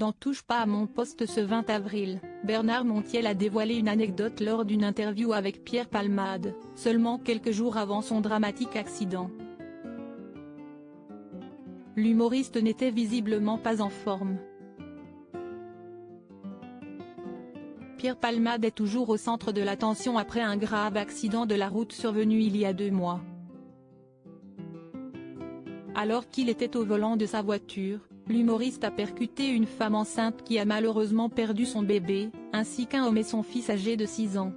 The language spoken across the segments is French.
Dans Touche pas à mon poste ce 20 avril, Bernard Montiel a dévoilé une anecdote lors d'une interview avec Pierre Palmade, seulement quelques jours avant son dramatique accident. L'humoriste n'était visiblement pas en forme. Pierre Palmade est toujours au centre de l'attention après un grave accident de la route survenu il y a 2 mois. Alors qu'il était au volant de sa voiture, l'humoriste a percuté une femme enceinte qui a malheureusement perdu son bébé, ainsi qu'un homme et son fils âgé de 6 ans.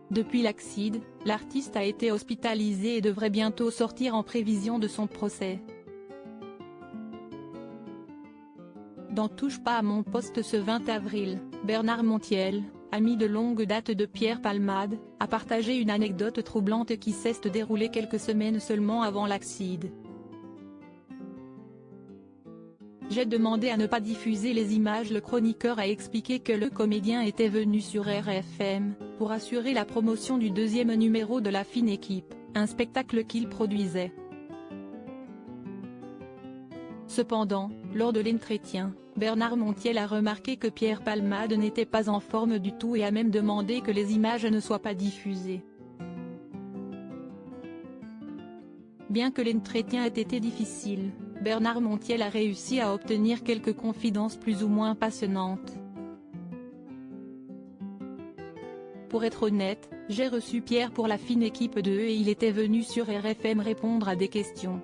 Depuis l'accident, l'artiste a été hospitalisé et devrait bientôt sortir en prévision de son procès. Dans Touche pas à mon poste ce 20 avril, Bernard Montiel, ami de longue date de Pierre Palmade, a partagé une anecdote troublante qui s'est déroulée quelques semaines seulement avant l'accident. J'ai demandé à ne pas diffuser les images. Le chroniqueur a expliqué que le comédien était venu sur RFM, pour assurer la promotion du 2e numéro de La Fine Équipe, un spectacle qu'il produisait. Cependant, lors de l'entretien, Bernard Montiel a remarqué que Pierre Palmade n'était pas en forme du tout et a même demandé que les images ne soient pas diffusées. Bien que l'entretien ait été difficile, Bernard Montiel a réussi à obtenir quelques confidences plus ou moins passionnantes. Pour être honnête, j'ai reçu Pierre pour La Fine Équipe 2 et il était venu sur RFM répondre à des questions.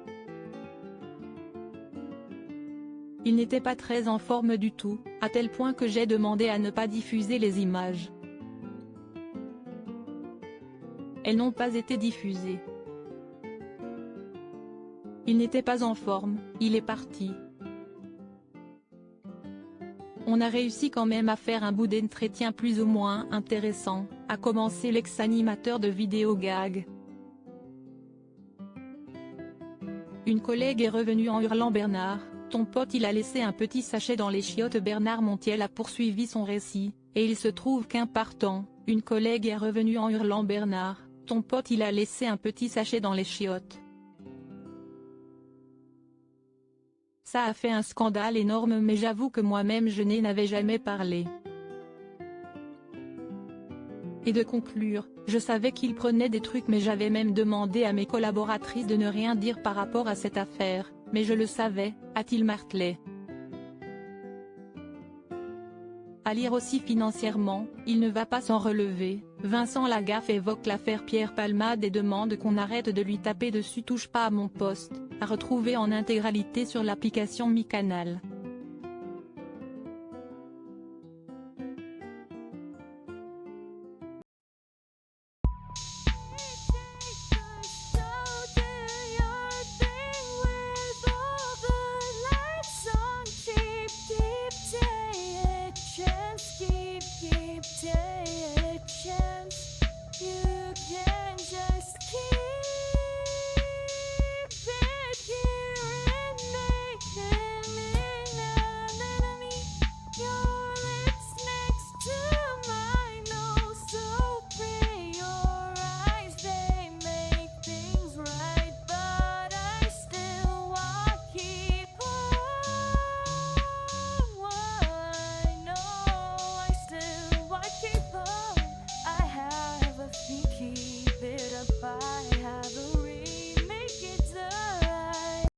Il n'était pas très en forme du tout, à tel point que j'ai demandé à ne pas diffuser les images. Elles n'ont pas été diffusées. Il n'était pas en forme, il est parti. On a réussi quand même à faire un bout d'entretien plus ou moins intéressant, a commencé l'ex-animateur de vidéo gag. Une collègue est revenue en hurlant: Bernard, ton pote il a laissé un petit sachet dans les chiottes. Bernard Montiel a poursuivi son récit, et il se trouve qu'un partant, une collègue est revenue en hurlant: Bernard, ton pote il a laissé un petit sachet dans les chiottes. Ça a fait un scandale énorme, mais j'avoue que moi-même je n'en avais jamais parlé. Et de conclure, je savais qu'il prenait des trucs mais j'avais même demandé à mes collaboratrices de ne rien dire par rapport à cette affaire, mais je le savais, a-t-il martelé. À lire aussi: financièrement, il ne va pas s'en relever. Vincent Lagaffe évoque l'affaire Pierre Palmade et demande qu'on arrête de lui taper dessus. Touche pas à mon poste, à retrouver en intégralité sur l'application MyCanal.